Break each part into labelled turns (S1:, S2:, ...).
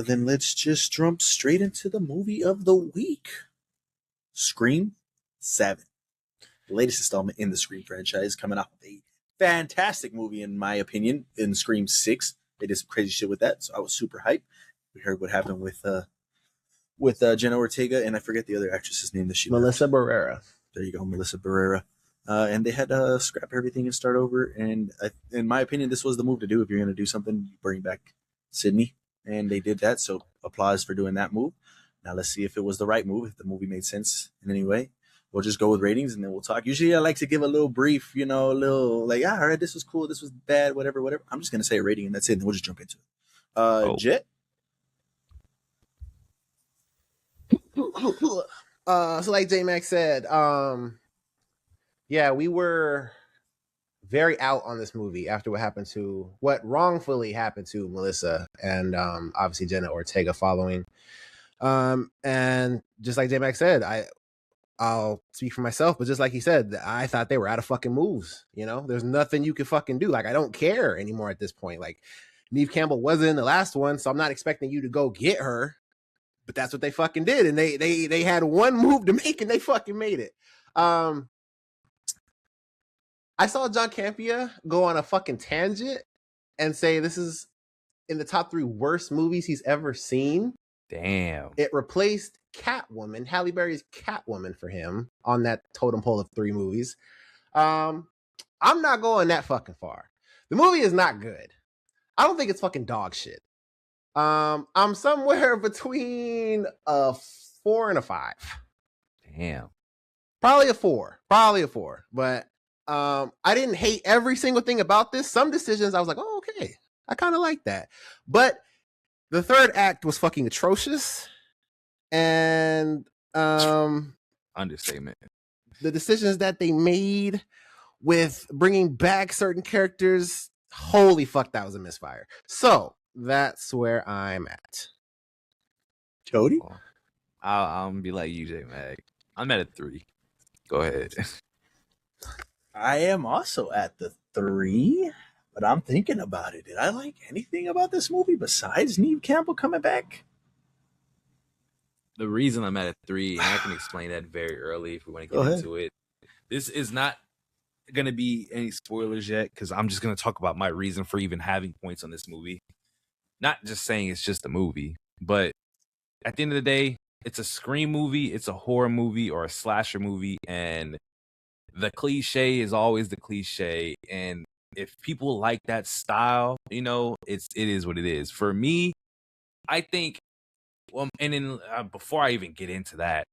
S1: Then let's just jump straight into the movie of the week. Scream 7. The latest installment in the Scream franchise, coming off a fantastic movie, in my opinion, in Scream 6. They did some crazy shit with that, so I was super hyped. We heard what happened with Jenna Ortega, and I forget the other actress's name that she
S2: Melissa Barrera.
S1: There you go, Melissa Barrera. And they had to scrap everything and start over. And in my opinion, this was the move to do. If you're going to do something, you bring back Sydney. And they did that. So applause for doing that move. Now let's see if it was the right move, if the movie made sense in any way. We'll just go with ratings and then we'll talk. Usually I like to give a little brief, a little like, all right, this was cool, this was bad, whatever. I'm just going to say a rating and that's it. And we'll just jump into it. Jet?
S2: So like J-Max said, yeah, we were very out on this movie after what wrongfully happened to Melissa and obviously Jenna Ortega following. And just like J-Max said, I'll speak for myself, but just like he said, I thought they were out of fucking moves. There's nothing you can fucking do. Like, I don't care anymore at this point. Like, Neve Campbell wasn't in the last one, so I'm not expecting you to go get her. But that's what they fucking did, and they had one move to make, and they fucking made it. I saw John Campea go on a fucking tangent and say this is in the top 3 worst movies he's ever seen.
S3: Damn.
S2: It replaced Catwoman, Halle Berry's Catwoman, for him on that totem pole of 3 movies. I'm not going that fucking far. The movie is not good. I don't think it's fucking dog shit. I'm somewhere between a 4 and a 5.
S3: Damn.
S2: Probably a 4. But I didn't hate every single thing about this. Some decisions I was like, oh, okay. I kind of like that. But the third act was fucking atrocious. And
S3: understatement.
S2: The decisions that they made with bringing back certain characters, holy fuck, that was a misfire. So that's where I'm at.
S1: Cody?
S3: I'll be like you, J-Mag. I'm at a 3. Go ahead.
S1: I am also at the 3, but I'm thinking about it. Did I like anything about this movie besides Neve Campbell coming back?
S3: The reason I'm at a 3, and I can explain that very early if we want to get into it. This is not going to be any spoilers yet, because I'm just going to talk about my reason for even having points on this movie. Not just saying it's just a movie, but at the end of the day, it's a Scream movie, it's a horror movie or a slasher movie, and the cliche is always the cliche. And if people like that style, it is what it is. For me, I think, and then before I even get into that,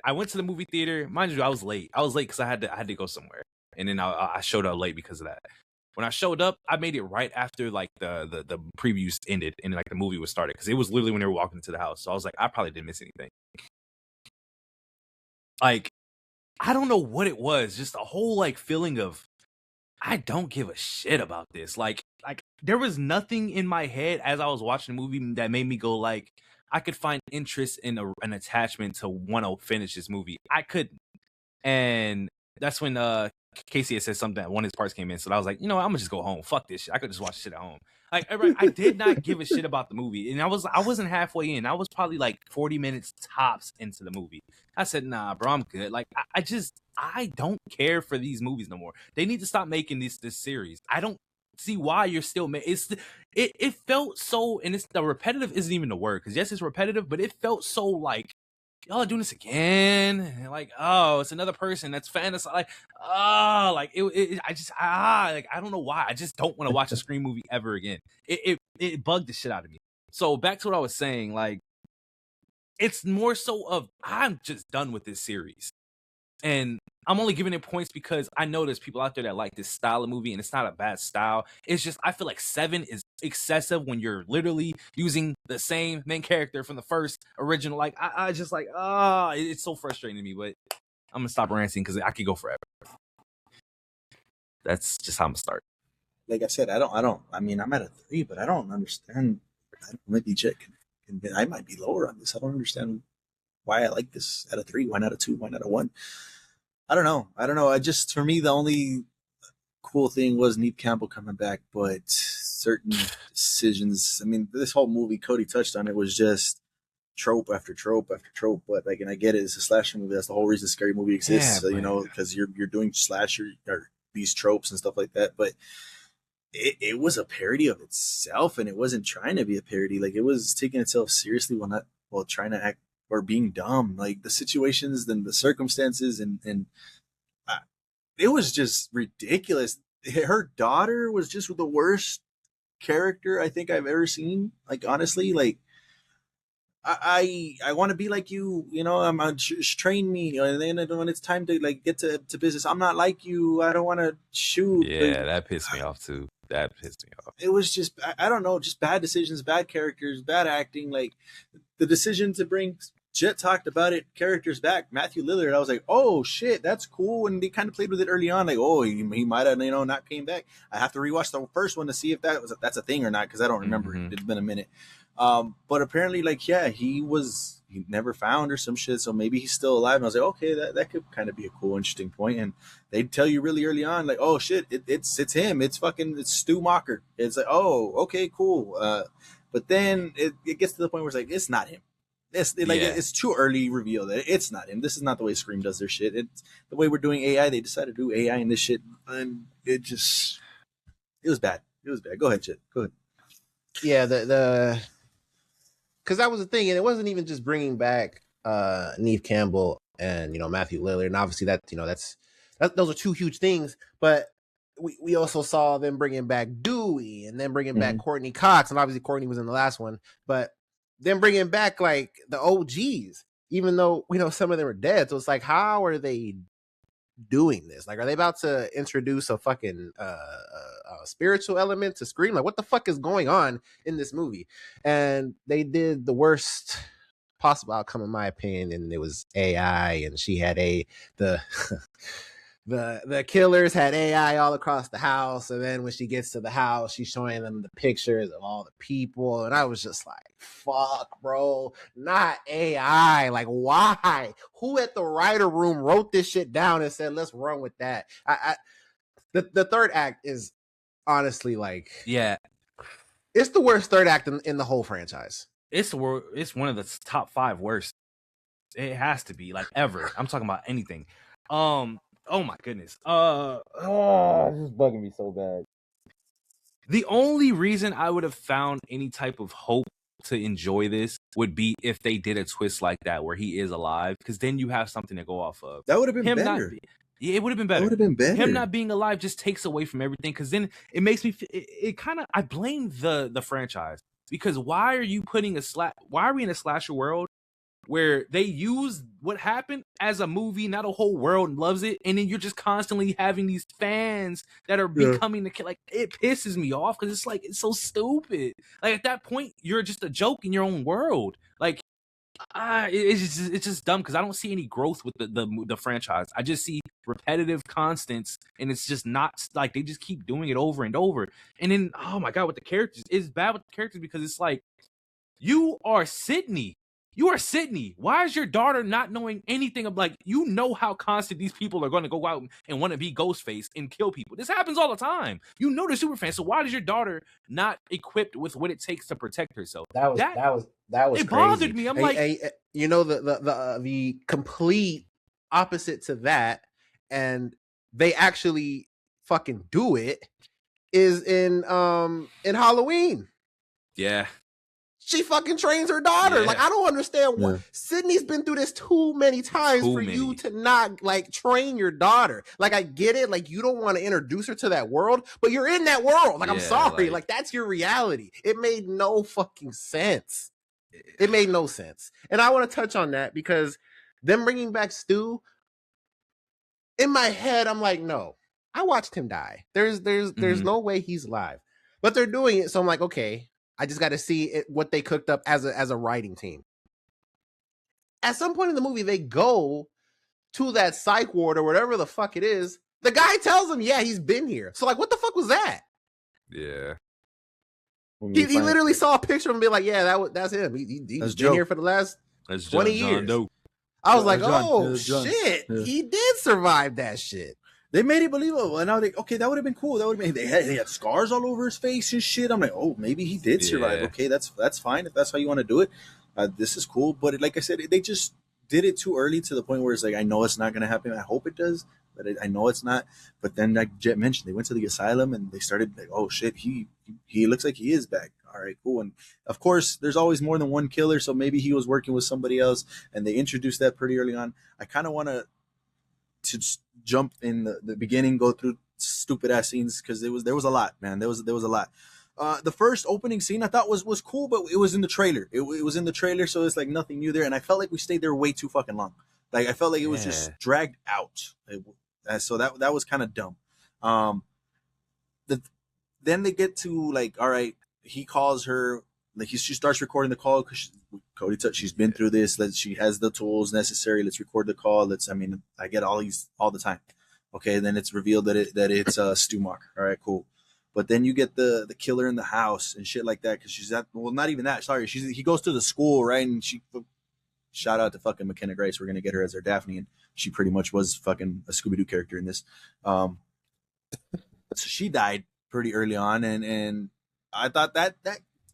S3: I went to the movie theater. Mind you, I was late. Because I had to go somewhere, and then I showed up late because of that. When I showed up, I made it right after like the previews ended and like the movie was started, because it was literally when they were walking into the house. So I was like, I probably didn't miss anything. Like, I don't know what it was, just a whole like feeling of I don't give a shit about this. Like there was nothing in my head as I was watching the movie that made me go like I could find interest in an attachment to want to finish this movie. I couldn't. And that's when Casey had said something that one of his parts came in. So I was like, I'm gonna just go home. Fuck this shit. I could just watch shit at home. Like, I did not give a shit about the movie. And I wasn't halfway in. I was probably like 40 minutes tops into the movie. I said, nah, bro, I'm good. Like, I don't care for these movies no more. They need to stop making this series. I don't see why you're still it felt so, and it's the repetitive isn't even the word, because yes, it's repetitive, but it felt so like y'all are doing this again, and like, oh, it's another person that's fantasy, like, oh, like like I don't know why, I just don't want to watch a Scream movie ever again. It bugged the shit out of me. So back to what I was saying, like, it's more so of I'm just done with this series. And I'm only giving it points because I know there's people out there that like this style of movie, and it's not a bad style. It's just I feel like 7 is excessive when you're literally using the same main character from the first original. Like I just like it's so frustrating to me. But I'm gonna stop ranting because I could go forever. That's just how I'm gonna start.
S1: Like I said, I mean, I'm at a 3, but I don't understand. Maybe Jet I might be lower on this. I don't understand why I like this at a 3. Why not a 2? Why not a 1? I don't know. For me, the only cool thing was Neve Campbell coming back, but certain decisions. I mean, this whole movie, Cody touched on it, was just trope after trope after trope. But like, and I get it, it's a slasher movie. That's the whole reason Scary Movie exists.
S3: Yeah,
S1: So, you know, because you're doing slasher or these tropes and stuff like that. But it was a parody of itself, and it wasn't trying to be a parody. Like, it was taking itself seriously while trying to act or being dumb. Like the situations, then the circumstances, and it was just ridiculous. Her daughter was just the worst character I think I've ever seen. Like, honestly, like I want to be like you, you know. Train me, and then when it's time to like get to business, I'm not like you. I don't want to shoot.
S3: Yeah,
S1: Like,
S3: that pissed me off too. That pissed me off.
S1: it was just I don't know, just bad decisions, bad characters, bad acting. Like the decision to bring Jet talked about it, characters back, Matthew Lillard. I was like, oh shit, that's cool. And they kind of played with it early on, like, oh, he might have, you know, not came back. I have to rewatch the first one to see if that's a thing or not, because I don't remember.
S3: Mhm.
S1: It's been a minute. But apparently, like, yeah, he never found or some shit, so maybe he's still alive. And I was like, okay, that could kind of be a cool, interesting point. And they'd tell you really early on, like, oh shit, it's him, it's Stu Macher. It's like, oh, okay, cool. But then it gets to the point where it's like, it's not him. It's too early reveal that it's not him. This is not the way Scream does their shit. It's the way we're doing AI. They decided to do AI in this shit, and it was bad. It was bad. Go ahead, Chit. Go ahead.
S2: Yeah, the because that was the thing, and it wasn't even just bringing back Neve Campbell and, you know, Matthew Lillard, and obviously that, you know, those are two huge things, but we also saw them bringing back Dewey, and then bringing back Courtney Cox, and obviously Courtney was in the last one, but then bringing back like the OGs, even though we know some of them are dead. So it's like, how are they doing this? Like, are they about to introduce a fucking spiritual element to Scream? Like, what the fuck is going on in this movie? And they did the worst possible outcome, in my opinion, and it was AI, and she had the killers had AI all across the house, and then when she gets to the house, she's showing them the pictures of all the people, and I was just like, fuck, bro, not AI. Like, why? Who at the writer room wrote this shit down and said, let's run with that? The third act is honestly, like,
S3: Yeah,
S2: it's the worst third act in the whole franchise.
S3: it's one of the top 5 worst. It has to be, like, ever. I'm talking about anything. Oh my goodness. This is bugging me so bad. The only reason I would have found any type of hope to enjoy this would be if they did a twist like that where he is alive, because then you have something to go off of.
S1: That would have been better.
S3: Yeah, it would have been better.
S1: That would have been better.
S3: Him not being alive just takes away from everything, because then it makes me it kind of, I blame the franchise, because why are we in a slasher world where they use what happened as a movie, not a whole world loves it, and then you're just constantly having these fans that are becoming the kid. Like, it pisses me off, because it's like, it's so stupid. Like, at that point, you're just a joke in your own world. Like, it's just dumb, because I don't see any growth with the franchise. I just see repetitive constants, and it's just not, like, they just keep doing it over and over. And then, oh my god, with the characters, it's bad with the characters, because it's like, you are Sydney. You are Sydney. Why is your daughter not knowing anything of, like, you know how constant these people are going to go out and want to be Ghostface and kill people? This happens all the time. You know they're super fans. So why is your daughter not equipped with what it takes to protect herself?
S2: That was
S3: it
S2: crazy.
S3: bothered me. I'm
S2: you know, the complete opposite to that, and they actually fucking do it, is in Halloween.
S3: Yeah.
S2: She fucking trains her daughter.
S3: Yeah.
S2: Like, I don't understand what Sydney's been through this too many times you to not, like, train your daughter. Like, I get it. Like, you don't want to introduce her to that world, but you're in that world. Like, I'm sorry. Like, that's your reality. It made no fucking sense. It made no sense. And I want to touch on that, because them bringing back Stu, in my head, I'm like, no, I watched him die. There's no way he's alive, but they're doing it. So I'm like, okay, I just got to see what they cooked up as a writing team. At some point in the movie, they go to that psych ward or whatever the fuck it is. The guy tells them, yeah, he's been here. So, like, what the fuck was that?
S3: Yeah.
S2: He literally saw a picture of him and be like, yeah, that's him. He's been here for the last 20 years. I was like, oh, shit. He did survive that shit.
S1: They made it believable, and I was like, okay, that would have been cool. That would have been. They had scars all over his face and shit. I'm like, oh, maybe he did survive.
S3: Yeah.
S1: Okay, that's fine if that's how you want to do it. This is cool, but like I said, they just did it too early to the point where it's like, I know it's not going to happen. I hope it does, but I know it's not. But then, like Jet mentioned, they went to the asylum and they started like, oh shit, he looks like he is back. All right, cool. And of course, there's always more than one killer, so maybe he was working with somebody else, and they introduced that pretty early on. I kind of want to jump in the beginning, go through stupid ass scenes because there was a lot, man. There was a lot. The first opening scene I thought was cool, but it was in the trailer. It was in the trailer, so it's like nothing new there, and I felt like we stayed there way too fucking long. Like I felt like it was just dragged out. So that was kind of dumb. Then they get to like, all right, he calls her. Like she starts recording the call because Cody she's been through this. She has the tools necessary. Let's record the call. I get all these all the time. Okay, then it's revealed that it's Stu Macher. All right, cool. But then you get the killer in the house and shit like that because she's at, well, not even that. Sorry, he goes to the school, right? And shout out to fucking McKenna Grace. We're gonna get her as our Daphne, and she pretty much was fucking a Scooby Doo character in this. So she died pretty early on, and I thought that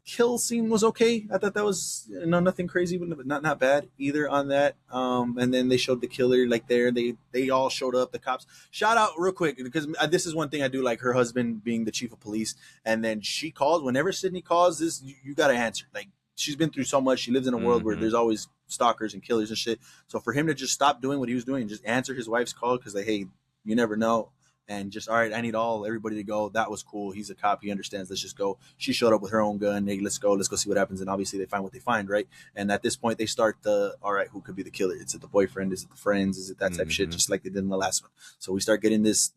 S1: kill scene was okay. I thought that was nothing crazy, but not bad either on that. And then they showed the killer like there. They all showed up. The cops. Shout out real quick because this is one thing I do like. Her husband being the chief of police, and then she calls whenever Sydney calls. This you got to answer. Like she's been through so much. She lives in a world where there's always stalkers and killers and shit. So for him to just stop doing what he was doing and just answer his wife's call because like, hey, you never know. And just, all right, I need everybody to go. That was cool. He's a cop. He understands. Let's just go. She showed up with her own gun. Hey, let's go. Let's go see what happens. And obviously they find what they find, right? And at this point they start all right, who could be the killer? Is it the boyfriend? Is it the friends? Is it that type of shit? Just like they did in the last one. So we start getting this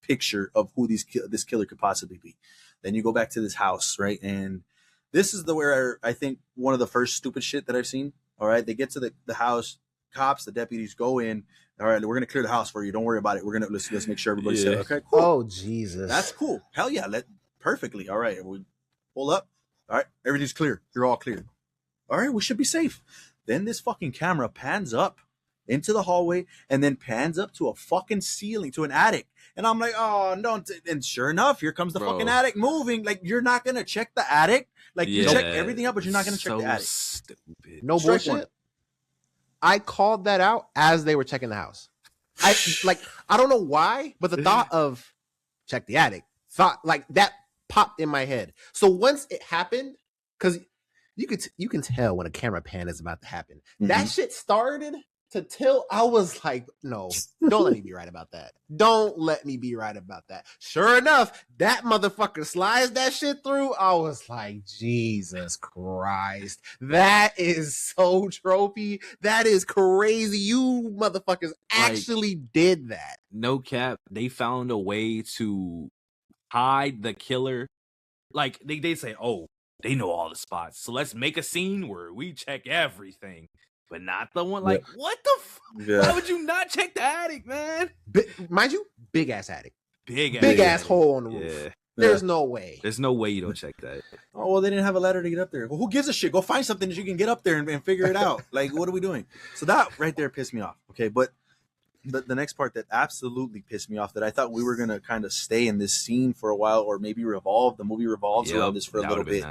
S1: picture of who this killer could possibly be. Then you go back to this house, right? And this is where I think one of the first stupid shit that I've seen. All right, they get to the house. Cops, the deputies go in. All right, we're gonna clear the house for you. Don't worry about it. Let's make sure everybody's safe. Okay, cool.
S2: Oh Jesus,
S1: that's cool. Hell yeah, perfectly. All right, we pull up. All right, everything's clear. You're all clear. All right, we should be safe. Then this fucking camera pans up into the hallway and then pans up to a fucking ceiling, to an attic. And I'm like, oh no! And sure enough, here comes the fucking attic moving. Like you're not gonna check the attic. Like you check everything up, but you're not gonna check the attic.
S3: Stupid.
S2: No bullshit. I called that out as they were checking the house. I don't know why, but the thought of check the attic like that popped in my head. So once it happened, because you can tell when a camera pan is about to happen. That shit started to tilt. I was like, no, don't let me be right about that. Don't let me be right about that. Sure enough, that motherfucker slides that shit through. I was like, Jesus Christ. That is so tropey. That is crazy. You motherfuckers actually did that.
S3: No cap. They found a way to hide the killer. Like they say, oh, they know all the spots. So let's make a scene where we check everything. But not the one like, what the fuck? Yeah. Why would you not check the attic, man?
S2: Mind you, big ass attic.
S3: Big
S2: ass hole on the roof. There's no way.
S3: There's no way you don't check that.
S1: Oh, well, they didn't have a ladder to get up there. Well, who gives a shit? Go find something that you can get up there and figure it out. Like, what are we doing? So that right there pissed me off. Okay, but the next part that absolutely pissed me off, that I thought we were going to kind of stay in this scene for a while, or maybe the movie revolves around this for a little bit,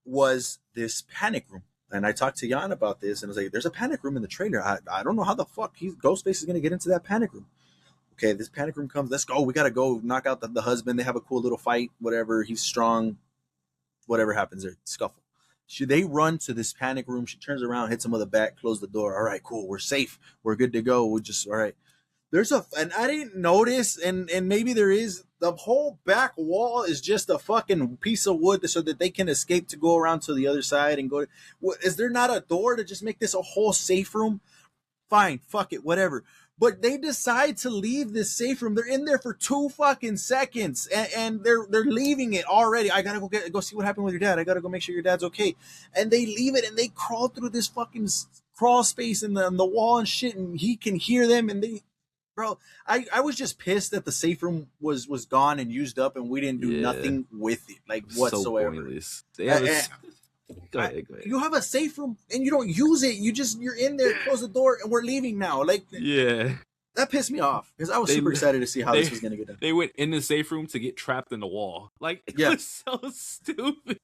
S1: was this panic room. And I talked to Jan about this, and I was like, there's a panic room in the trailer. I don't know how the fuck Ghostface is going to get into that panic room. Okay, this panic room comes. Let's go. We got to go knock out the husband. They have a cool little fight, whatever. He's strong. Whatever happens there, scuffle. They run to this panic room. She turns around, hits him with a bat, close the door. All right, cool. We're safe. We're good to go. All right. And I didn't notice, and maybe there is, the whole back wall is just a fucking piece of wood so that they can escape to go around to the other side and go. Is there not a door to just make this a whole safe room? Fine, fuck it, whatever. But they decide to leave this safe room. They're in there for 2 fucking seconds, and they're leaving it already. I gotta go see what happened with your dad. I gotta go make sure your dad's okay. And they leave it, and they crawl through this fucking crawl space in the wall and shit, and he can hear them, and they. Bro, I was just pissed that the safe room was gone and used up, and we didn't do nothing with it, like whatsoever. Go ahead. You have a safe room and you don't use it. You're in there, close the door, and we're leaving now. Like,
S3: yeah,
S1: that pissed me off because I was
S3: They-
S1: super excited to see how
S3: they-
S1: this was gonna get done.
S3: They went in the safe room to get trapped in the wall. Like, it
S1: Yeah.
S3: was so stupid.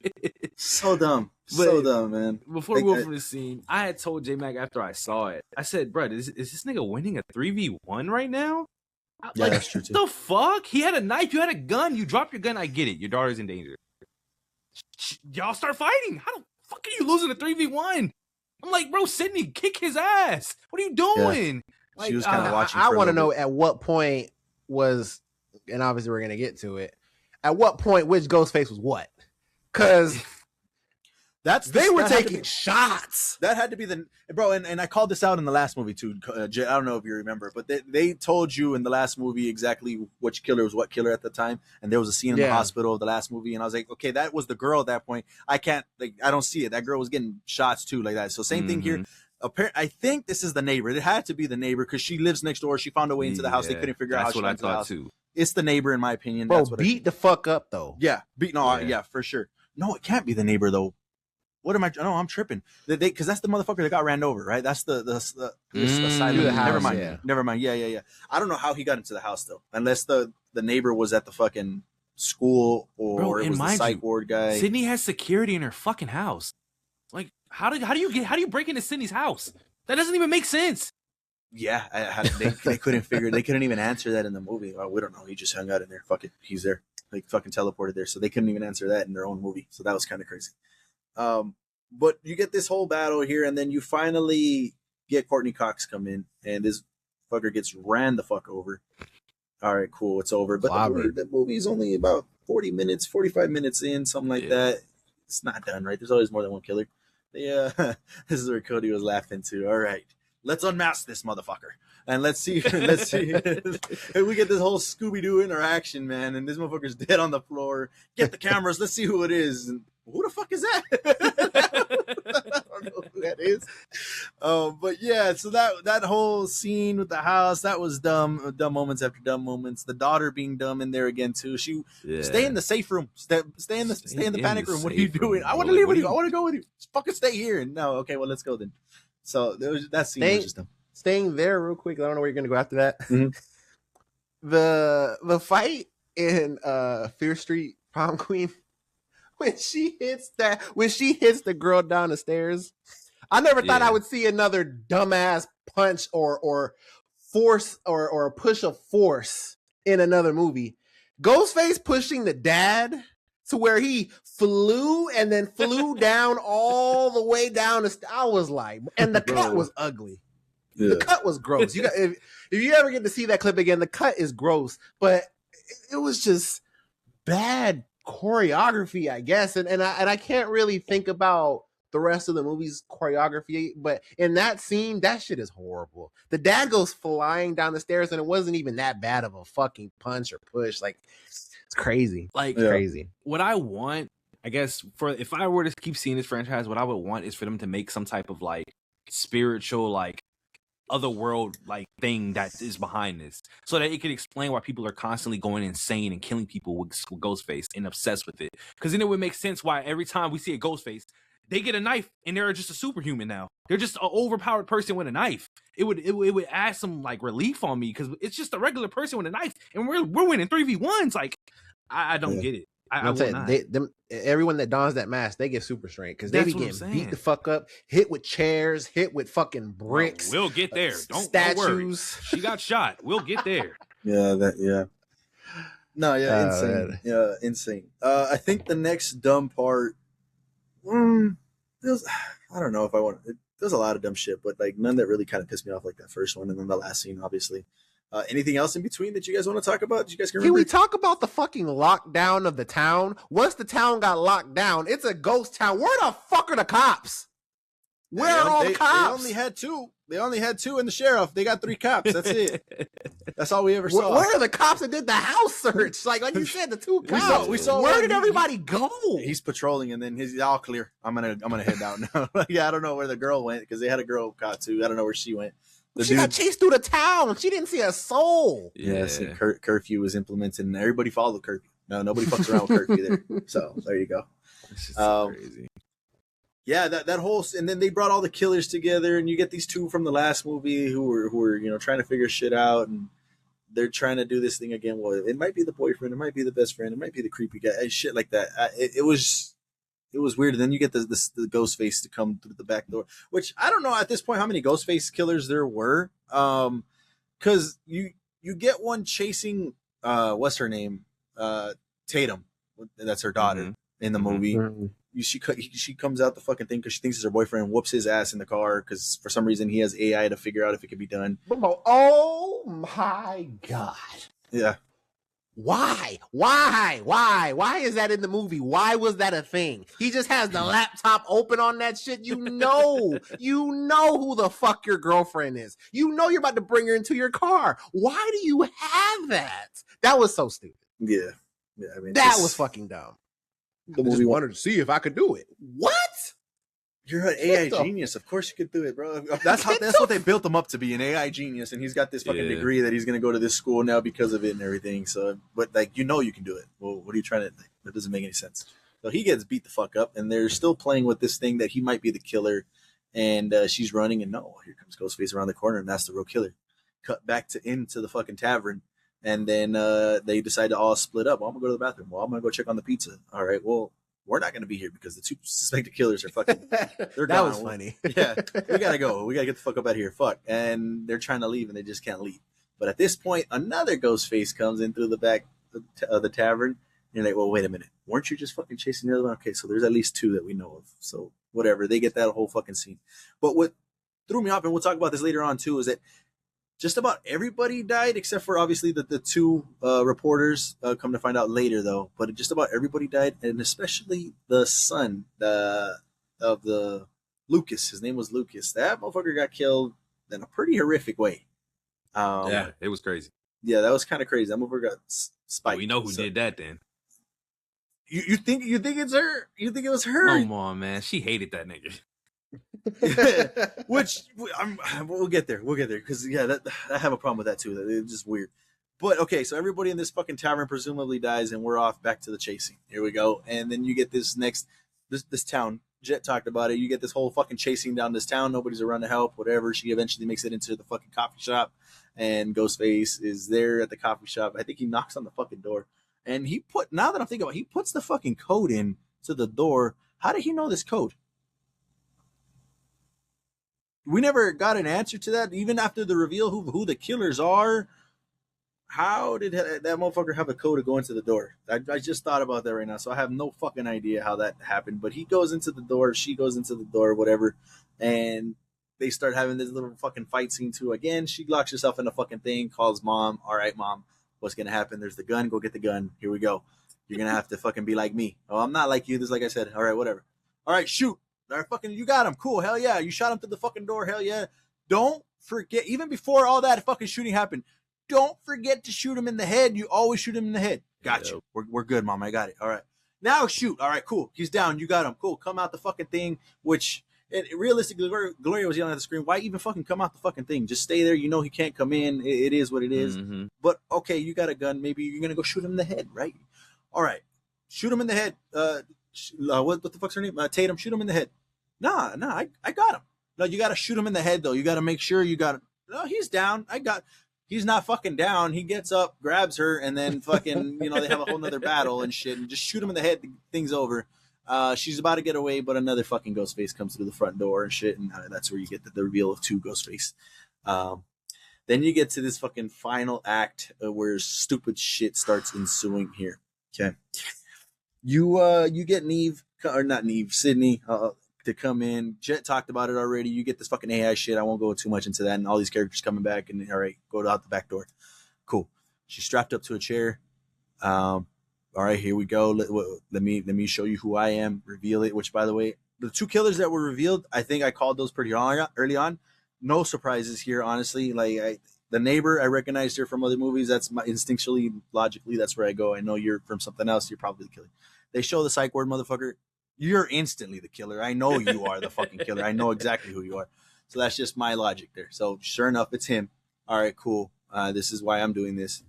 S1: So dumb,
S3: But-
S1: so dumb, man.
S3: Before we
S1: Like,
S3: go from the scene, I had told J Mac after I saw it, I said, "Bro, is this nigga winning a 3v1 right now?
S1: Yeah,
S3: Like,
S1: that's true too.
S3: the fuck? He had a knife, you had a gun, you dropped your gun. I get it. Your daughter's in danger. Y'all start fighting. How the fuck are you losing a 3v1? I'm like, bro, Sydney, kick his ass. What are you doing? Like,
S1: She was kinda watching
S2: I
S1: for a
S2: want to
S1: little
S2: know at what point was, and obviously we're gonna get to it. At what point, which Ghostface was what? Because they were
S1: that had to
S2: taking
S1: be-
S2: shots.
S1: That had to be the bro, and I called this out in the last movie too. Jay, I don't know if you remember, but they told you in the last movie exactly which killer was what killer at the time, and there was a scene in the
S2: Yeah.
S1: hospital of the last movie, and I was like, okay, that was the girl at that point. I don't see it. That girl was getting shots too, like that. So same thing here. I think this is the neighbor. It had to be the neighbor because she lives next door. She found a way into the house. They
S3: Yeah,
S1: couldn't figure out how
S3: that's
S1: she
S3: what I
S1: got into the
S3: thought
S1: house.
S3: too.
S1: It's the neighbor, in my opinion.
S2: Bro,
S1: That's what
S2: beat the fuck up though.
S1: yeah,
S3: Yeah.
S1: yeah, for sure. No, it can't be the neighbor though. What am I? No, I'm tripping. Because that's the motherfucker that got ran over, right? That's the asylum.
S3: Through the
S1: Never
S2: house,
S1: mind.
S2: yeah.
S1: Never mind. Yeah. I don't know how he got into the house though, unless the neighbor was at the fucking school or
S3: Bro,
S1: it
S3: and
S1: was the
S3: mind
S1: psych
S3: you,
S1: ward guy.
S3: Sydney has security in her fucking house. Like, how do you break into Sydney's house? That doesn't even make sense.
S1: Yeah, they couldn't figure. They couldn't even answer that in the movie. Well, we don't know. He just hung out in there. Fuck it, he's there. Like fucking teleported there, so they couldn't even answer that in their own movie. So that was kind of crazy. But you get this whole battle here, and then you finally get Courtney Cox come in, and this fucker gets ran the fuck over. All right, cool, it's over. But
S2: Clobbered.
S1: the movie's only about 45 minutes in, something like
S3: Yeah.
S1: that. It's not done, right? There's always more than one killer. Yeah, this is where Cody was laughing too. All right, let's unmask this motherfucker. And let's see. And we get this whole Scooby-Doo interaction, man. And this motherfucker's dead on the floor. Get the cameras. Let's see who it is. And who the fuck is that? I don't know who that is. But yeah, so that whole scene with the house, that was dumb. Dumb moments after dumb moments. The daughter being dumb in there again too. She stay in the safe room. Stay in the panic room. What are you
S3: safe
S1: doing?
S3: room,
S1: I want to
S3: bro.
S1: leave
S3: Like,
S1: with you.
S3: what
S1: I
S3: are
S1: want to go with you. Just fucking stay here. And no, okay, well let's go then. So that scene was just dumb.
S2: Staying there real quick. I don't know where you're gonna go after that.
S1: Mhm.
S2: The fight in Fear Street Prom Queen when she hits the girl down the stairs. I never thought
S3: Yeah.
S2: I would see another dumbass punch or force or a push of force in another movie. Ghostface pushing the dad to where he flew and then flew down all the way down the I was like, and the cut
S1: Bro.
S2: was ugly.
S1: Yeah.
S2: The cut was gross. You got if you ever get to see that clip again, the cut is gross, but it was just bad choreography, I guess. And I can't really think about the rest of the movie's choreography, but in that scene, that shit is horrible. The dad goes flying down the stairs, and it wasn't even that bad of a fucking punch or push. Like, it's crazy.
S3: Like,
S1: Yeah.
S2: Crazy.
S3: what I want, I guess, for if I were to keep seeing this franchise, what I would want is for them to make some type of like spiritual, like otherworld like thing that is behind this, so that it could explain why people are constantly going insane and killing people with Ghostface and obsessed with it. Because then it would make sense why every time we see a Ghostface, they get a knife and they're just a superhuman now. They're just an overpowered person with a knife. It would add some like relief on me because it's just a regular person with a knife and we're winning 3v1s. Like I don't
S1: Yeah.
S3: get it. I
S2: I'm
S3: will
S2: saying,
S3: not.
S2: everyone that dons that mask, they get super strength because they
S3: That's
S2: be
S3: what I'm
S2: getting beat
S3: saying.
S2: the fuck up, hit with chairs, hit with fucking
S3: Bro,
S2: bricks,
S3: we'll get there. Don't worry.
S2: statues.
S3: She got shot. We'll get there.
S1: Yeah, No, yeah, insane.
S2: man.
S1: Yeah, insane. I think the next dumb part, there's, I don't know if I want. There's a lot of dumb shit, but like none that really kind of pissed me off like that first one, and then the last scene, obviously. Anything else in between that you guys want to talk about? You guys can
S2: Can
S1: remember?
S2: we talk about the fucking lockdown of the town? Once the town got locked down, it's a ghost town. Where the fuck are the cops? Where are all the cops?
S1: They only had two. They only had two and the sheriff. They got 3 cops. That's it. That's all we ever
S2: Where,
S1: saw.
S2: where are the cops that did the house search? Like you said, the 2
S1: We
S2: cops.
S1: saw
S2: Where
S1: one.
S2: did everybody go?
S1: He's patrolling, and then he's all clear. I'm gonna head out now. Yeah, I don't know where the girl went because they had a girl caught too. I don't know where she went. The
S2: She got chased through the town. She didn't see a soul.
S1: Yes, and curfew was implemented, and everybody followed curfew. No, nobody fucks around with curfew there. So there you go.
S3: It's just
S1: Um,
S3: crazy.
S1: Yeah, that whole, and then they brought all the killers together, and you get these two from the last movie who were trying to figure shit out, and they're trying to do this thing again. Well, it might be the boyfriend, it might be the best friend, it might be the creepy guy, and shit like that. It was weird. And then you get the ghost face to come through the back door, which I don't know at this point how many ghost face killers there were. Because you get one chasing what's her name, Tatum, that's her daughter in the movie. She comes out the fucking thing because she thinks it's her boyfriend, whoops his ass in the car because for some reason he has AI to figure out if it can be done.
S2: Oh my god!
S1: Yeah.
S2: Why is that in the movie? Why was that a thing? He just has the laptop open on that shit. You know who the fuck your girlfriend is. You know you're about to bring her into your car. Why do you have that? That was so stupid.
S1: Yeah. I mean,
S2: that was fucking dumb.
S1: The
S2: I just
S1: movie
S2: wanted to see if I could do it. What?
S1: You're an AI genius. Of course you could do it, bro. That's what they built him up to be, an AI genius, and he's got this fucking degree that he's gonna go to this school now because of it and everything. So, but like you can do it. Well, what are you trying to? That doesn't make any sense. So he gets beat the fuck up, and they're still playing with this thing that he might be the killer, and she's running, and no, here comes Ghostface around the corner, and that's the real killer. Cut back into the fucking tavern, and then they decide to all split up. Well, I'm gonna go to the bathroom. Well, I'm gonna go check on the pizza. All right, well. We're not going to be here because the two suspected killers are fucking. They're
S2: that
S1: gone.
S2: was funny.
S1: Yeah, we gotta go. We gotta get the fuck up out of here. Fuck, and they're trying to leave and they just can't leave. But at this point, another ghost face comes in through the back of the tavern. And you're like, well, wait a minute, weren't you just fucking chasing the other one? Okay, so there's at least two that we know of. So whatever, they get that whole fucking scene. But what threw me off, and we'll talk about this later on too, is that just about everybody died except for obviously the two reporters. Come to find out later though, but just about everybody died, and especially the son of the Lucas. His name was Lucas. That motherfucker got killed in a pretty horrific way.
S3: Yeah, it was crazy.
S1: Yeah, that was kind of crazy. That motherfucker got spiked.
S3: We know who did that then.
S1: You think it's her? You think it was her?
S3: Come on, man. She hated that nigga.
S1: Which we'll get there because I have a problem with that too. It's just weird. But okay, so everybody in this fucking tavern presumably dies, and we're off back to the chasing. Here we go, and then you get this town. Jet talked about it. You get this whole fucking chasing down this town. Nobody's around to help. Whatever. She eventually makes it into the fucking coffee shop, and Ghostface is there at the coffee shop. I think he knocks on the fucking door, and now that I'm thinking about it, he puts the fucking code in to the door. How did he know this code? We never got an answer to that, even after the reveal who the killers are. How did that motherfucker have a code to go into the door? I just thought about that right now, so I have no fucking idea how that happened. But he goes into the door, she goes into the door, whatever, and they start having this little fucking fight scene too. Again, she locks herself in a fucking thing, calls mom. All right, mom, what's gonna happen? There's the gun. Go get the gun. Here we go. You're gonna have to fucking be like me. Oh, I'm not like you. This, like I said. All right, whatever. All right, shoot. All right, fucking, you got him. Cool. Hell yeah. You shot him through the fucking door. Hell yeah. Don't forget, even before all that fucking shooting happened, don't forget to shoot him in the head. You always shoot him in the head. Got you. We're good, mom. I got it. All right. Now shoot. All right, cool. He's down. You got him. Cool. Come out the fucking thing, which realistically, Gloria was yelling at the screen. Why even fucking come out the fucking thing? Just stay there. You know he can't come in. It is what it is. Mm-hmm. But okay, you got a gun. Maybe you're going to go shoot him in the head, right? All right. Shoot him in the head. What the fuck's her name? Tatum. Shoot him in the head. Nah, I got him. No, you got to shoot him in the head, though. You got to make sure you got him. No, he's down. He's not fucking down. He gets up, grabs her, and then fucking, they have a whole nother battle and shit, and just shoot him in the head. The thing's over. She's about to get away, but another fucking Ghostface comes through the front door and shit, and that's where you get the reveal of two Ghostface. Then you get to this fucking final act where stupid shit starts ensuing here. Okay. You get Sydney, to come in. Jet talked about it already. You get this fucking AI shit. I won't go too much into that. And all these characters coming back, and all right, go out the back door. Cool. She's strapped up to a chair. All right, here we go. Let me show you who I am. Reveal it. Which, by the way, the two killers that were revealed, I think I called those pretty early on. No surprises here, honestly. The neighbor, I recognized her from other movies. That's instinctually, logically, that's where I go. I know you're from something else. You're probably the killer. They show the psych ward, motherfucker. You're instantly the killer. I know you are the fucking killer. I know exactly who you are. So that's just my logic there. So sure enough, it's him. All right, cool. This is why I'm doing this.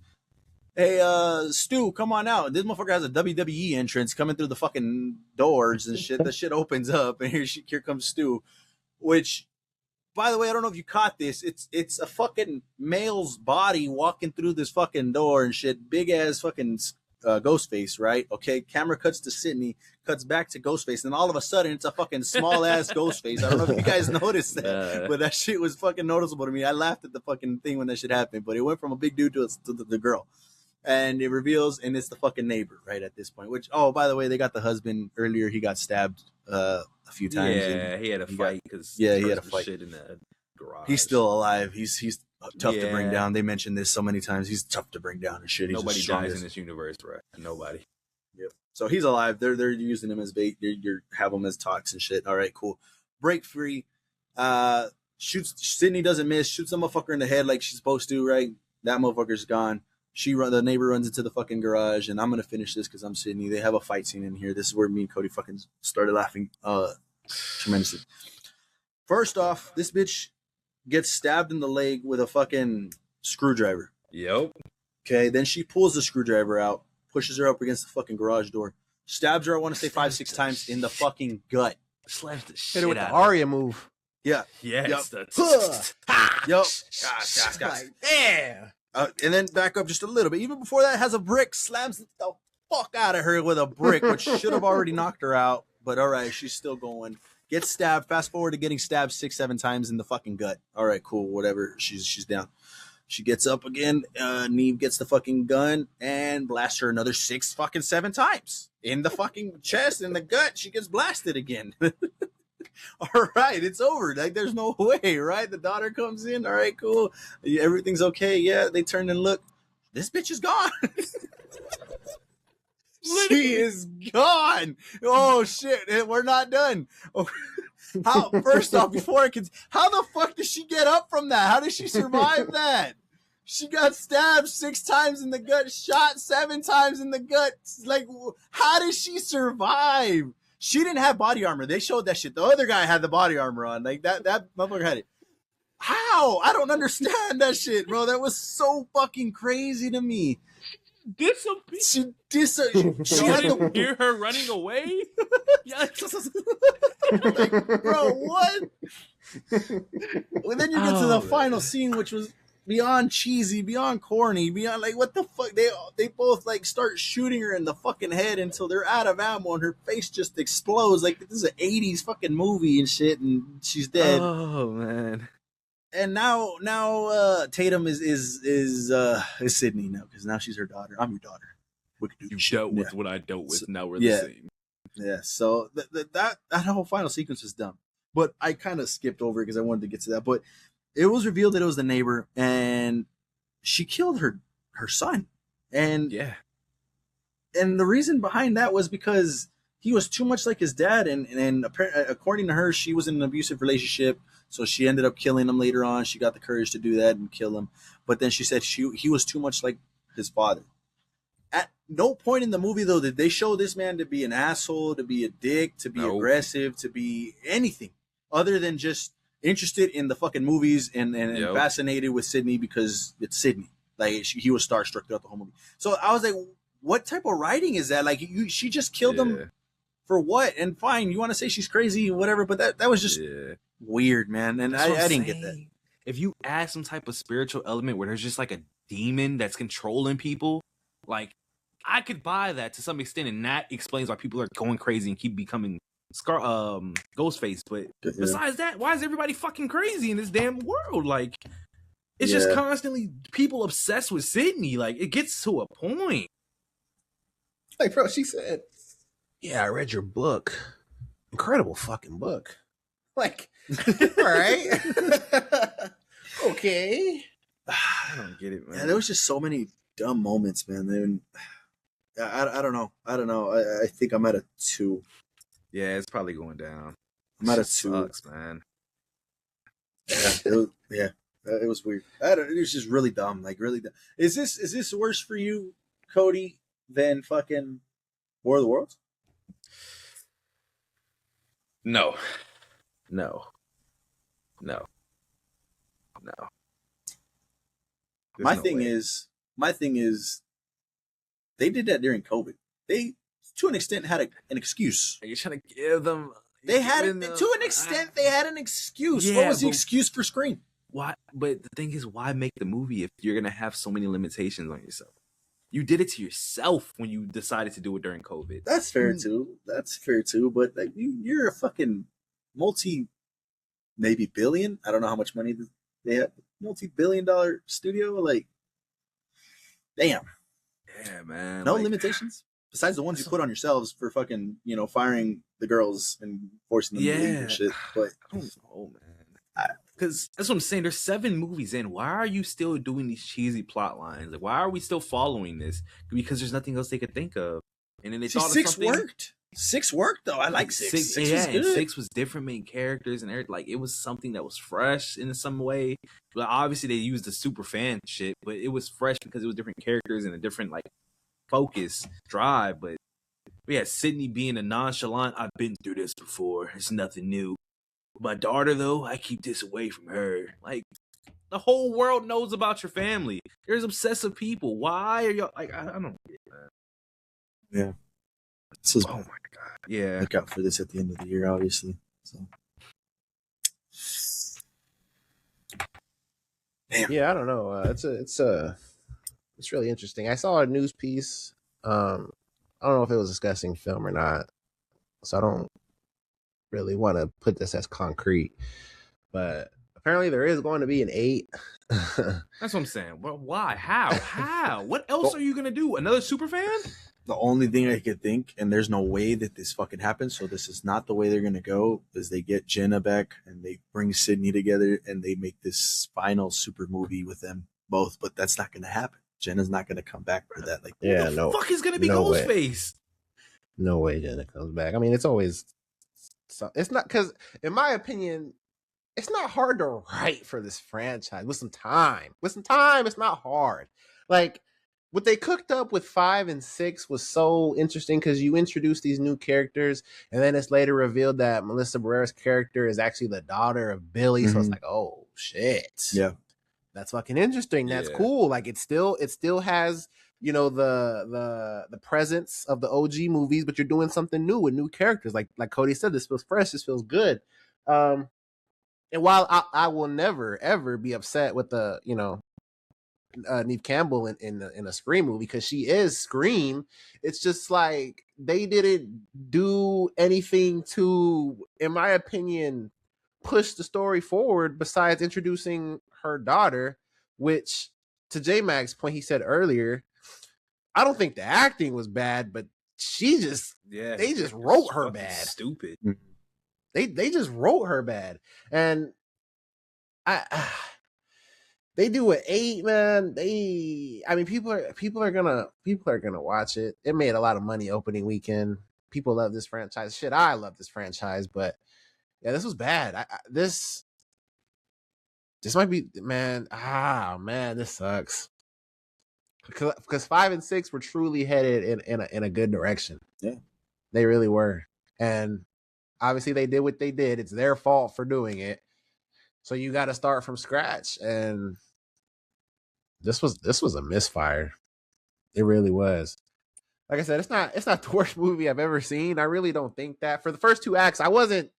S1: hey, Stu, come on out. This motherfucker has a WWE entrance coming through the fucking doors and shit. The shit opens up, and here comes Stu. Which, by the way, I don't know if you caught this. It's a fucking male's body walking through this fucking door and shit. Big ass fucking Ghostface, right? Okay, camera cuts to Sydney, cuts back to Ghostface, and all of a sudden it's a fucking small ass Ghostface. I don't know if you guys noticed that, but that shit was fucking noticeable to me. I laughed at the fucking thing when that shit happened, but it went from a big dude to the girl. And it reveals, and it's the fucking neighbor, right, at this point. Which, oh, by the way, they got the husband earlier. He got stabbed a few times.
S3: Yeah, he had a fight because
S1: he had a fight.
S3: Shit in the garage.
S1: He's still alive. He's tough to bring down. They mentioned this so many times. He's tough to bring down and shit. He's
S3: nobody dies in this universe, right? Nobody.
S1: Yep. So he's alive. They're using him as bait. You're have him as tox and shit. All right, cool. Break free. Shoots. Sydney doesn't miss. Shoots the motherfucker in the head like she's supposed to. Right. That motherfucker's gone. The neighbor runs into the fucking garage, and I'm gonna finish this because I'm Sydney. They have a fight scene in here. This is where me and Cody fucking started laughing tremendously. First off, this bitch gets stabbed in the leg with a fucking screwdriver.
S3: Yep.
S1: Okay, then she pulls the screwdriver out, pushes her up against the fucking garage door, stabs her, I want to say 5-6 times in the fucking gut.
S3: Slaps the
S2: Hit
S3: shit
S2: her with
S3: out
S2: the
S3: of her.
S2: Arya move.
S1: Yeah.
S3: Yes.
S1: Yep.
S3: That's
S1: Yep. Gosh.
S2: Like, damn.
S1: And then back up just a little bit. Even before that, has a brick, slams the fuck out of her with a brick, which should have already knocked her out. But all right, she's still going. Gets stabbed. Fast forward to getting stabbed 6-7 times in the fucking gut. All right, cool, whatever. She's down. She gets up again. Neve gets the fucking gun and blasts her another 7 times in the fucking chest, in the gut. She gets blasted again. All right, it's over. Like, there's no way, right? The daughter comes in. All right, cool. Everything's okay. Yeah, they turn and look. This bitch is gone. She is gone. Oh shit, we're not done. Oh, first off, before I can, how the fuck did she get up from that? How did she survive that? She got stabbed 6 times in the gut, shot 7 times in the gut. Like, how did she survive? She didn't have body armor. They showed that shit. The other guy had the body armor on. Like, that motherfucker had it. How? I don't understand that shit, bro. That was so fucking crazy to me.
S3: Disappeared.
S1: She had to
S3: hear her running away.
S1: like, bro, what? Well, then you get to the final scene, which was beyond cheesy, beyond corny, beyond like, what the fuck? They both like start shooting her in the fucking head until they're out of ammo and her face just explodes. Like, this is an 80s fucking movie and shit, and she's dead.
S3: Oh man.
S1: And now Tatum is Sydney now, because now she's her daughter. I'm your daughter. We could do
S3: You
S1: shit.
S3: dealt with
S1: Yeah.
S3: what I dealt with.
S1: So,
S3: now we're
S1: yeah.
S3: the same.
S1: Yeah, so that whole final sequence is dumb. But I kind of skipped over it because I wanted to get to that. But it was revealed that it was the neighbor, and she killed her son. And
S3: Yeah.
S1: and the reason behind that was because he was too much like his dad, and according to her, she was in an abusive relationship, so she ended up killing him later on. She got the courage to do that and kill him. But then she said he was too much like his father. At no point in the movie, though, did they show this man to be an asshole, to be a dick, to be
S3: Nope.
S1: aggressive, to be anything other than just interested in the fucking movies and
S3: Yep.
S1: fascinated with Sydney because it's Sydney. Like, he was starstruck throughout the whole movie. So I was like, what type of writing is that? Like, she just killed him for what? And fine, you want to say she's crazy, whatever, but that was just weird, man. And
S3: That's what
S1: I
S3: I'm
S1: didn't get that.
S3: saying. If you add some type of spiritual element where there's just like a demon that's controlling people, like, I could buy that to some extent, and that explains why people are going crazy and keep becoming Ghostface. But besides that, why is everybody fucking crazy in this damn world? Like, it's just constantly people obsessed with Sydney. Like, it gets to a point.
S2: Like, bro, she said, yeah, I read your book. Incredible fucking book. Like, all right. Okay.
S3: I don't get it, man.
S1: Yeah, there was just so many dumb moments, man. Then I don't know. I think I'm at a 2.
S3: Yeah, it's probably going down.
S1: I'm at a
S3: It
S1: 2.
S3: sucks, man.
S1: It was weird. It was just really dumb. Like, really dumb. Is this worse for you, Cody, than fucking War of the Worlds?
S3: No.
S1: My
S3: There's no
S1: thing
S3: way.
S1: is They did that during COVID. They, to an extent, had an excuse.
S3: Are you trying to give them?
S1: They had
S3: giving
S1: to
S3: them-
S1: an extent. They had an excuse.
S3: Yeah,
S1: What was the
S3: but-
S1: excuse for Scream?
S3: Why? But the thing is, why make the movie if you're gonna have so many limitations on yourself? You did it to yourself when you decided to do it during COVID.
S1: That's fair too. That's fair too. But like, you're a fucking maybe billion. I don't know how much money they have. Multi-billion-dollar studio. Like, damn.
S3: Yeah, man.
S1: No
S3: like,
S1: limitations besides the ones you put on yourselves for fucking, firing the girls and forcing them to leave and shit. But
S3: I don't know, man. Because that's what I'm saying. There's 7 movies in. Why are you still doing these cheesy plot lines? Like, why are we still following this? Because there's nothing else they could think of. And then they thought of
S1: 6
S3: something.
S1: worked. 6 worked though. I like 6. 6 was
S3: and
S1: good.
S3: 6 was different main characters and everything. Like, it was something that was fresh in some way. But obviously they used the super fan shit, but it was fresh because it was different characters and a different like focus, drive. But we had Sydney being a nonchalant. I've been through this before. It's nothing new. My daughter, though, I keep this away from her. Like, the whole world knows about your family. There's obsessive people. Why are y'all like? I don't get it, man.
S1: Yeah. This is,
S3: Oh my god. Yeah.
S1: look out for this at the end of the year, obviously. So. Damn.
S2: Yeah, I don't know. It's really interesting. I saw a news piece. I don't know if it was discussing film or not, so I don't really want to put this as concrete. But apparently, there is going to be an 8.
S3: That's what I'm saying. Well, why? How? What else are you gonna do? Another super fan?
S1: The only thing I could think, and there's no way that this fucking happens, so this is not the way they're gonna go, is they get Jenna back and they bring Sydney together and they make this final super movie with them both, but that's not gonna happen. Jenna's not gonna come back for that. Like,
S2: Yeah,
S3: Who
S2: no,
S3: the fuck is gonna be
S2: no way.
S3: Ghostface?
S2: no way Jenna comes back. I mean, it's always. It's not because, in my opinion, it's not hard to write for this franchise with some time. With some time, it's not hard. Like, what they cooked up with 5 and 6 was so interesting because you introduce these new characters, and then it's later revealed that Melissa Barrera's character is actually the daughter of Billy. So it's
S1: Mhm.
S2: like, oh shit,
S1: Yeah.
S2: that's fucking interesting. That's
S3: Yeah.
S2: cool. Like, it still has the presence of the OG movies, but you're doing something new with new characters. Like Cody said, this feels fresh. This feels good. And while I will never ever be upset with the Neve Campbell in a Scream movie because she is Scream, it's just like they didn't do anything to, in my opinion, push the story forward besides introducing her daughter, which, to J Mac's point, he said earlier, I don't think the acting was bad, but they just wrote her
S3: Fucking
S2: bad.
S3: Stupid.
S2: They just wrote her bad, and they do an 8, man. People are gonna watch it. It made a lot of money opening weekend. People love this franchise. Shit, I love this franchise, but yeah, this was bad. This might be, man. Man, this sucks. Because 5 and 6 were truly headed in a good direction.
S1: Yeah,
S2: they really were, and obviously they did what they did. It's their fault for doing it. So you got to start from scratch, and this was a misfire. It really was. Like I said, it's not the worst movie I've ever seen. I really don't think that. For the first 2 acts, I wasn't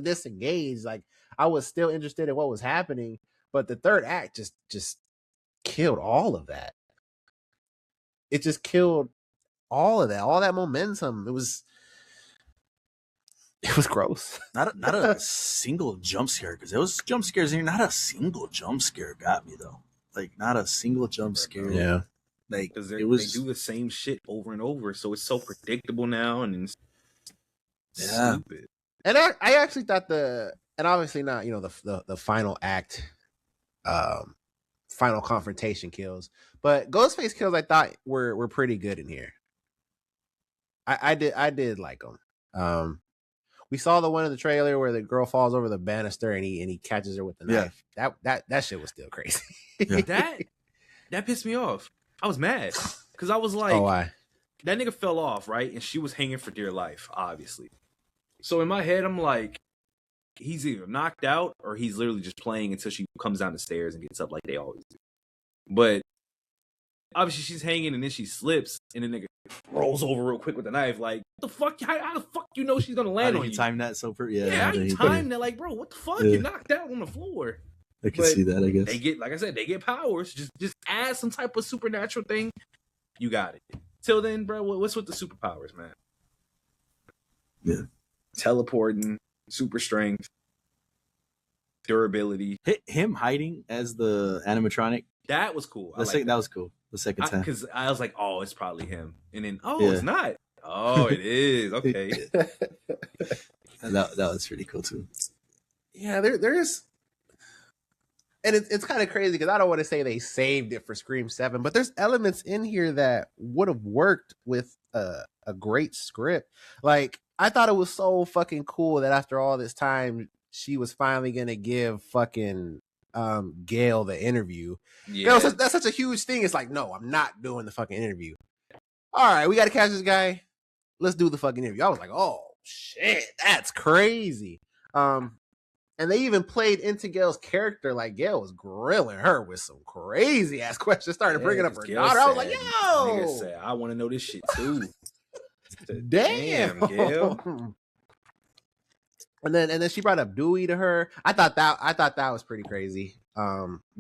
S2: disengaged. Like, I was still interested in what was happening, but the third act just killed all of that. It just killed all of that, all that momentum. It was gross.
S1: Not a single jump scare, because there was jump scares in here. Not a single jump scare got me though. Like, not a single jump scare.
S2: Yeah.
S1: Like,
S3: Because
S1: it was.
S3: they do the same shit over and over, so it's so predictable now, and it's
S1: Yeah.
S3: stupid.
S2: And I actually thought and obviously not, the final act, final confrontation kills, but Ghostface kills I thought were pretty good in here. I did like them. We saw the one in the trailer where the girl falls over the banister and he catches her with the knife. That shit was still crazy.
S1: Yeah.
S3: That pissed me off. I was mad because I was like,
S2: oh, why?
S3: That nigga fell off, right? And she was hanging for dear life, obviously. So in my head, I'm like, he's either knocked out or he's literally just playing until she comes down the stairs and gets up like they always do. But obviously she's hanging and then she slips and the nigga rolls over real quick with the knife. Like, what the fuck? How the fuck you know she's gonna
S1: How
S3: land
S1: did
S3: on
S1: he
S3: you?
S1: time that so perfect?
S3: Yeah, how you time that? Like, bro, what the fuck?
S1: Yeah.
S3: You're knocked out on the floor.
S1: I can
S3: But
S1: see that, I guess.
S3: They get, like I said, they get powers. Just add some type of supernatural thing. You got it. Till then, bro, what's with the superpowers, man?
S1: Yeah.
S3: Teleporting, super strength, durability.
S1: Him hiding as the animatronic.
S3: That was cool. I
S1: That was cool. The second time.
S3: Because I was like, oh, it's probably him. And then, oh,
S1: Yeah.
S3: it's not. Oh, it is. Okay.
S1: That was pretty cool too.
S2: Yeah, there's, and it's kind of crazy because I don't want to say they saved it for Scream 7, but there's elements in here that would have worked with a great script. Like, I thought it was so fucking cool that after all this time, she was finally gonna give fucking Gail the interview.
S3: Yeah.
S2: That's such a huge thing. It's like, no, I'm not doing the fucking interview. All right, we got to catch this guy. Let's do the fucking interview. I was like, oh shit, that's crazy. And they even played into Gail's character. Like, Gail was grilling her with some crazy ass questions, started bringing up her daughter. I was like,
S3: Nigga
S2: yo,
S3: said, I want to know this shit too.
S2: damn,
S3: Gail.
S2: And then she brought up Dewey to her. I thought that was pretty crazy.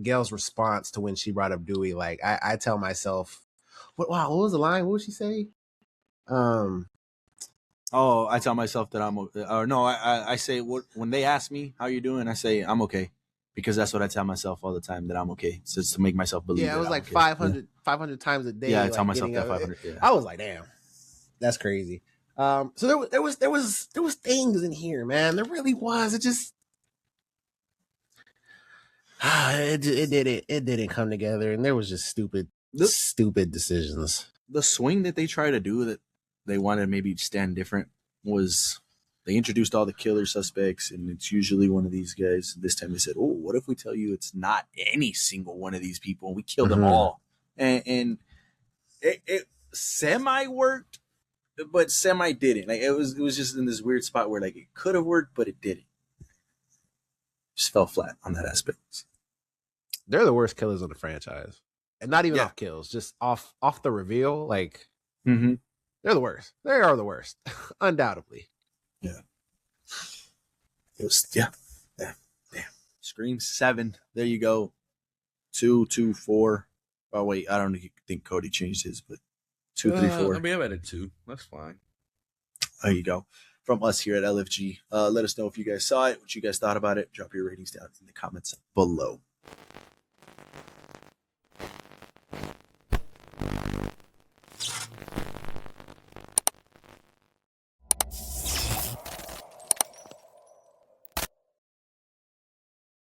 S2: Gail's response to when she brought up Dewey, like I tell myself, what was the line? What would she say?
S1: Oh, I tell myself that I say when they ask me how you doing, I say I'm okay, because that's what I tell myself all the time, that I'm okay. It's just to make myself believe.
S2: Yeah, it was like
S1: okay.
S2: 500 times a day.
S1: Yeah, I
S2: like,
S1: tell myself that
S2: getting up.
S1: 500. Yeah.
S2: I was like, damn, that's crazy. So there was things in here, man. There really was. It just it didn't come together, and there was just stupid decisions.
S1: The swing that they try to do, that they wanted to maybe stand different, was they introduced all the killer suspects, and it's usually one of these guys. This time they said, oh, what if we tell you it's not any single one of these people and we kill them all? And it semi worked, but semi didn't. Like, it was just in this weird spot where, like, it could have worked, but it didn't. Just fell flat on that aspect.
S2: They're the worst killers in the franchise, and not even off kills, just off the reveal. Like, they're the worst. They are the worst, undoubtedly.
S1: Yeah. It was damn. Scream 7. There you go. 2, 2, 4. Oh wait, I don't think Cody changed his, but 2, 3, 4.
S3: I mean, I'm at a 2. That's fine.
S1: There you go. From us here at LFG. Let us know if you guys saw it, what you guys thought about it. Drop your ratings down in the comments below.